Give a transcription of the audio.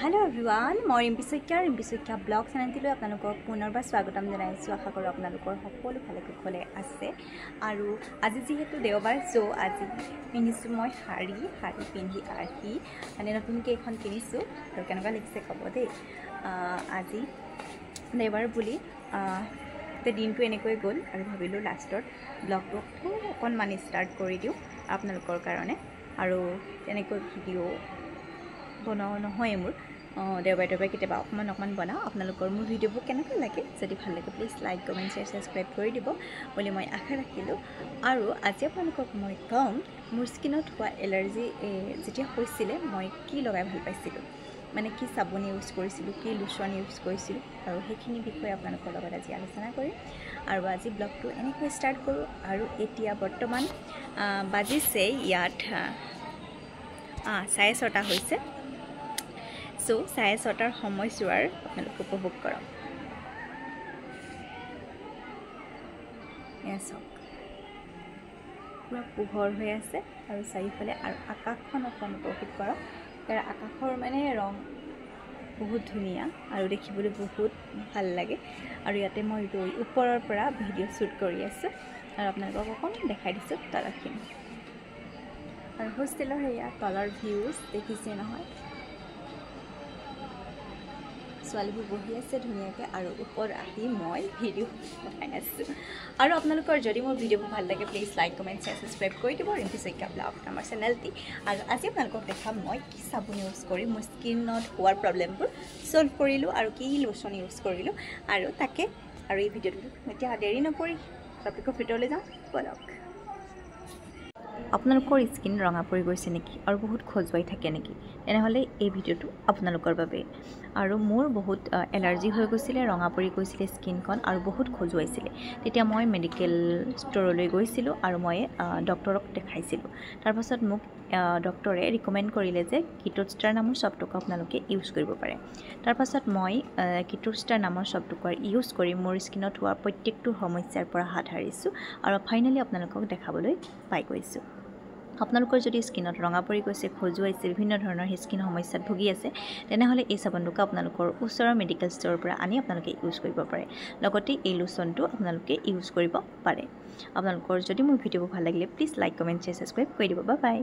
Hello everyone, মই Rimpi Saikia blog চেনেলটিলৈ আপোনালোকক পুনৰবাৰ স্বাগতম জনাইছোঁ। আশা কৰোঁ আপোনালোকৰ সকলো ভালে কুশলে আছে। আৰু আজি যিহেতু দেওবাৰ, আজি পিন্ধিছোঁ মই শাৰী পিন্ধি আহি মানে নতুনকৈ এখন কিনিছোঁ আৰু কেনেকুৱা লাগিছে ক'ব দেই। আজি দেওবাৰ বুলি দিনটো এনেকৈ গ'ল আৰু ভাবিলোঁ লাষ্টত ব্লগটো অকণমান ষ্টাৰ্ট কৰি দিওঁ আপোনালোকৰ কাৰণে। আৰু তেনেকৈ ভিডিঅ' বনাও নহয় মোৰ দেওবাৰে কেতিয়াবা অকণমান বনাওঁ। আপোনালোকৰ মোৰ ভিডিঅ'বোৰ কেনেকৈ লাগে, যদি ভাল লাগে please like comment share subscribe কৰি দিব বুলি মই আশা ৰাখিলোঁ। আৰু আজি আপোনালোকক মই ক'ম মোৰ স্কিনত হোৱা এলাৰ্জি যেতিয়া হৈছিলে মই কি লগাই ভাল পাইছিলোঁ, মানে কি চাবোন ইউজ কৰিছিলোঁ, কি লোচন ইউজ কৰিছিলোঁ, আৰু সেইখিনি বিষয়ে আপোনালোকৰ লগত আজি আলোচনা কৰিম। আৰু আজি ব্লগটো এনেকৈ ষ্টাৰ্ট কৰোঁ। আৰু এতিয়া বৰ্তমান বাজিছে ইয়াত 6:30 হৈছে। 6:30 সময়ছোৱাৰ আপোনালোকে উপভোগ কৰক। এয়া চাওক, পুৰা পোহৰ হৈ আছে আৰু চাৰিওফালে, আৰু আকাশখন আপোনালোকে উপভোগ কৰক। কাৰণ আকাশৰ মানে ৰং বহুত ধুনীয়া আৰু দেখিবলৈ বহুত ভাল লাগে। আৰু ইয়াতে মই ওপৰৰ পৰা ভিডিঅ' শ্বুট কৰি আছোঁ আৰু আপোনালোকক অকণমান দেখাই দিছোঁ তলৰখিনি। আৰু হোষ্টেলৰ সেয়া তলৰ ভিউজ দেখিছে নহয়, ছোৱালীবোৰ বহি আছে ধুনীয়াকৈ আৰু ওপৰত আহি মই ভিডিঅ' বনাই আছোঁ। আৰু আপোনালোকৰ যদি মোৰ ভিডিঅ'বোৰ ভাল লাগে please like comment share subscribe কৰি দিব ৰিম্পী শইকীয়া ব্লগ আমাৰ চেনেলটি। আৰু আজি আপোনালোকক দেখাম মই কি চাবোন ইউজ কৰি মোৰ স্কিনত হোৱাৰ প্ৰব্লেমবোৰ ছল্ভ কৰিলোঁ আৰু কি লোচন ইউজ কৰিলোঁ আৰু তাকে। আৰু এই ভিডিঅ'টো এতিয়া দেৰি নকৰি টপিকৰ ভিতৰলৈ যাওঁ বলক। আপোনালোকৰ স্কিন ৰঙা পৰি গৈছে নেকি আৰু বহুত খজুৱাই থাকে নেকি, তেনেহ'লে এই ভিডিঅ'টো আপোনালোকৰ বাবে। আৰু মোৰ বহুত এলাৰ্জি হৈ গৈছিলে, ৰঙা পৰি গৈছিলে স্কিনখন আৰু বহুত খজুৱাইছিলে। তেতিয়া মই মেডিকেল ষ্ট'ৰলৈ গৈছিলোঁ আৰু মই ডক্টৰক দেখাইছিলোঁ। তাৰপাছত মোক ডক্টৰে ৰিকমেণ্ড কৰিলে যে কিটোষ্টাৰ নামৰ চফটটুকুৰ আপোনালোকে ইউজ কৰিব পাৰে। তাৰপাছত মই কিটোষ্টাৰ নামৰ চফটটুকুৰ ইউজ কৰি মোৰ স্কিনত হোৱা প্ৰত্যেকটো সমস্যাৰ পৰা হাত সাৰিছোঁ আৰু ফাইনেলি আপোনালোকক দেখাবলৈ পাই গৈছোঁ। আপোনালোকৰ যদি স্কিনত ৰঙা পৰি গৈছে, খজুৱাইছে, বিভিন্ন ধৰণৰ স্কিন সমস্যাত ভুগি আছে, তেনেহ'লে এই চাবোনটুকুৰ আপোনালোকৰ ওচৰৰ মেডিকেল ষ্ট'ৰৰ পৰা আনি আপোনালোকে ইউজ কৰিব পাৰে। লগতে এই লোচনটো আপোনালোকে ইউজ কৰিব পাৰে। আপোনালোকৰ যদি মোৰ ভিডিঅ'বোৰ ভাল লাগিলে please like comment share subscribe কৰি দিব। Bye bye.